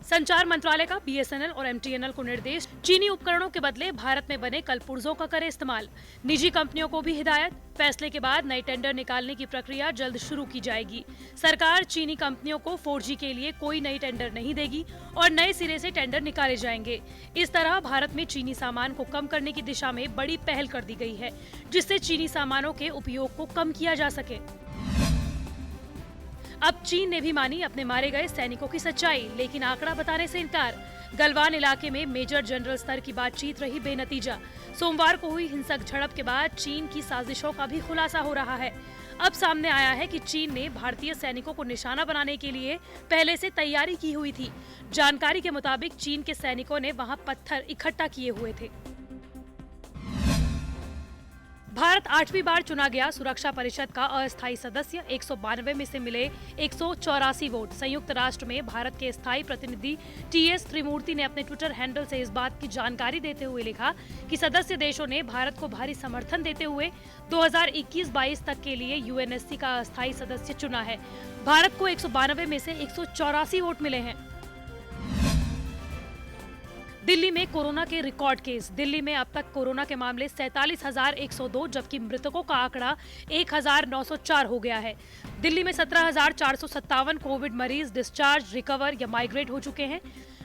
संचार मंत्रालय का बीएसएनएल और एमटीएनएल को निर्देश, चीनी उपकरणों के बदले भारत में बने कलपुर्जों का करें इस्तेमाल। निजी कंपनियों को भी हिदायत, फैसले के बाद नए टेंडर निकालने की प्रक्रिया जल्द शुरू की जाएगी। सरकार चीनी कंपनियों को 4G के लिए कोई नई टेंडर नहीं देगी और नए सिरे से टेंडर निकाले जाएंगे। इस तरह भारत में चीनी सामान को कम करने की दिशा में बड़ी पहल कर दी गई है, जिससे चीनी सामानों के उपयोग को कम किया जा सके। अब चीन ने भी मानी अपने मारे गए सैनिकों की सच्चाई, लेकिन आंकड़ा बताने से इनकार। गलवान इलाके में मेजर जनरल स्तर की बातचीत रही बेनतीजा। सोमवार को हुई हिंसक झड़प के बाद चीन की साजिशों का भी खुलासा हो रहा है। अब सामने आया है कि चीन ने भारतीय सैनिकों को निशाना बनाने के लिए पहले से तैयारी की हुई थी। जानकारी के मुताबिक चीन के सैनिकों ने वहां पत्थर इकट्ठा किए हुए थे। भारत 8वीं बार चुना गया सुरक्षा परिषद का अस्थायी सदस्य। 192 में से मिले 184 वोट। संयुक्त राष्ट्र में भारत के स्थायी प्रतिनिधि TS त्रिमूर्ति ने अपने ट्विटर हैंडल से इस बात की जानकारी देते हुए लिखा कि सदस्य देशों ने भारत को भारी समर्थन देते हुए 2021-22 तक के लिए UNSC का अस्थायी सदस्य चुना है। भारत को 192 में से 184 वोट मिले हैं। दिल्ली में कोरोना के रिकॉर्ड केस। दिल्ली में अब तक कोरोना के मामले 47,102, जबकि मृतकों का आंकड़ा 1,904 हो गया है। दिल्ली में 17,457 कोविड मरीज डिस्चार्ज, रिकवर या माइग्रेट हो चुके हैं,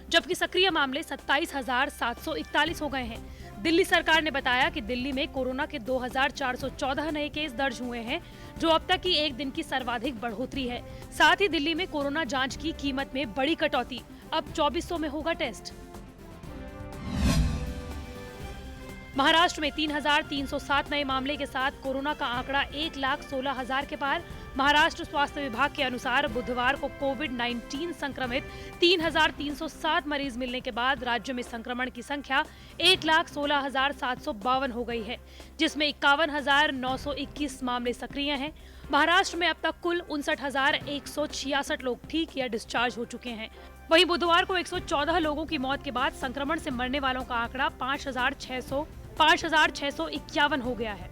जबकि सक्रिय मामले 27,741 हो गए हैं। दिल्ली सरकार ने बताया कि दिल्ली में कोरोना के 2,414 नए केस दर्ज हुए हैं, जो अब तक की एक दिन की सर्वाधिक बढ़ोतरी है। साथ ही दिल्ली में कोरोना जांच की कीमत में बड़ी कटौती, अब 2400 में होगा टेस्ट। महाराष्ट्र में 3,307 नए मामले के साथ कोरोना का आंकड़ा 1,16,000 के पार। महाराष्ट्र स्वास्थ्य विभाग के अनुसार बुधवार को कोविड-19 संक्रमित 3,307 मरीज मिलने के बाद राज्य में संक्रमण की संख्या 1,16,752 हो गई है, जिसमें 51,921 मामले सक्रिय हैं। महाराष्ट्र में अब तक कुल 59,166 लोग ठीक या डिस्चार्ज हो चुके हैं। वहीं बुधवार को 114 लोगों की मौत के बाद संक्रमण से मरने वालों का आंकड़ा 5,651 हो गया है।